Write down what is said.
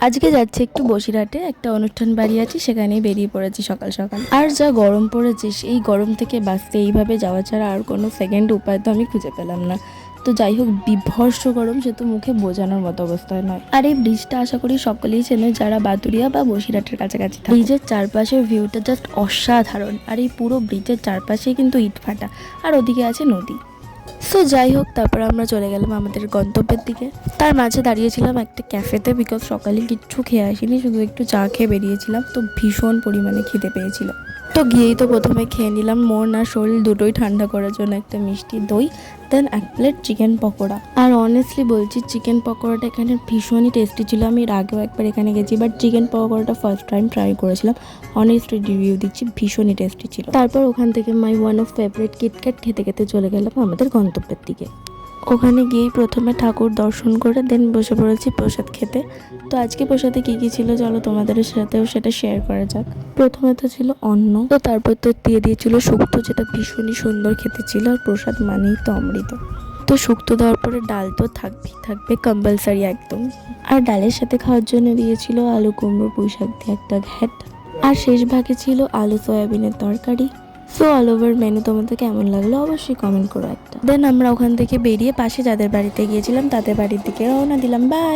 আজকে যাচ্ছি একটু বসিরহাটে, একটা অনুষ্ঠান বাড়ি আছে, সেখানেই বেরিয়ে পড়েছি সকাল সকাল। আর যা গরম পড়েছে, এই গরম থেকে বাঁচতে এইভাবে যাওয়া ছাড়া আর কোনো সেকেন্ড উপায় তো আমি খুঁজে পেলাম না। তো যাই হোক, বিভৎস গরম, সে তো মুখে বোঝানোর মতো অবস্থায় নয়। আর এই ব্রিজটা আশা করি সকলেই চেনে যারা বাতুরিয়া বা বসিরহাটের কাছাকাছি থাকে। ব্রিজের চারপাশের ভিউটা জাস্ট অসাধারণ। আর এই পুরো ব্রিজের চারপাশেই কিন্তু ইট ফাটা, আর ওদিকে আছে নদী। সো যাই হোক, তারপর আমরা চলে গেলাম আমাদের গন্তব্যের দিকে। তার মাঝে দাঁড়িয়েছিলাম একটা ক্যাফেতে, বিকজ সকালে কিচ্ছু খেয়ে আসিনি, শুধু একটু চা খেয়ে বেরিয়েছিলাম। তো ভীষণ পরিমাণে খিদে পেয়েছিল। তো গিয়েই তো প্রথমে খেয়ে নিলাম মন আর শরীর দুটোই ঠান্ডা করার জন্য একটা মিষ্টি দই, দেন এক প্লেট চিকেন পকোড়া। আর অনেস্টলি বলছি, চিকেন পকোড়াটা এখানে ভীষণই টেস্টি ছিল। আমি এর আগেও একবার এখানে গেছি, বাট চিকেন পকোড়াটা ফার্স্ট টাইম ট্রাই করেছিলাম। অনেস্টলি রিভিউ দিচ্ছি, ভীষণই টেস্টি ছিল। তারপর ওখান থেকে my one of favourite KitKat খেতে খেতে চলে গেলাম আমাদের গন্তব্যের দিকে। ওখানে গিয়েই প্রথমে ঠাকুর দর্শন করে দেন বসে পড়েছি প্রসাদ খেতে। তো আজকে প্রসাদে কী কী ছিল চলো তোমাদের সাথেও সেটা শেয়ার করা যাক। প্রথমে তো ছিল অন্ন, তো তারপর তো দিয়ে দিয়েছিল শুক্তো, যেটা ভীষণই সুন্দর খেতে ছিল। আর প্রসাদ মানেই তো অমৃত। তো শুক্তো দেওয়ার পরে ডাল তো থাকবে কম্পালসারি একদম। আর ডালের সাথে খাওয়ার জন্য দিয়েছিল আলু কুমড়ো পুঁই শাক দিয়ে একটা ঘ্যাট। আর শেষ ভাগে ছিল আলু সয়াবিনের তরকারি। সো অল ওভার মেনু তোমাদের কেমন লাগলো অবশ্যই কমেন্ট করো একটা। দেন আমরা ওখান থেকে বেরিয়ে পাশে যাদের বাড়িতে গিয়েছিলাম তাদের বাড়ির দিকে রওনা দিলাম। বাই।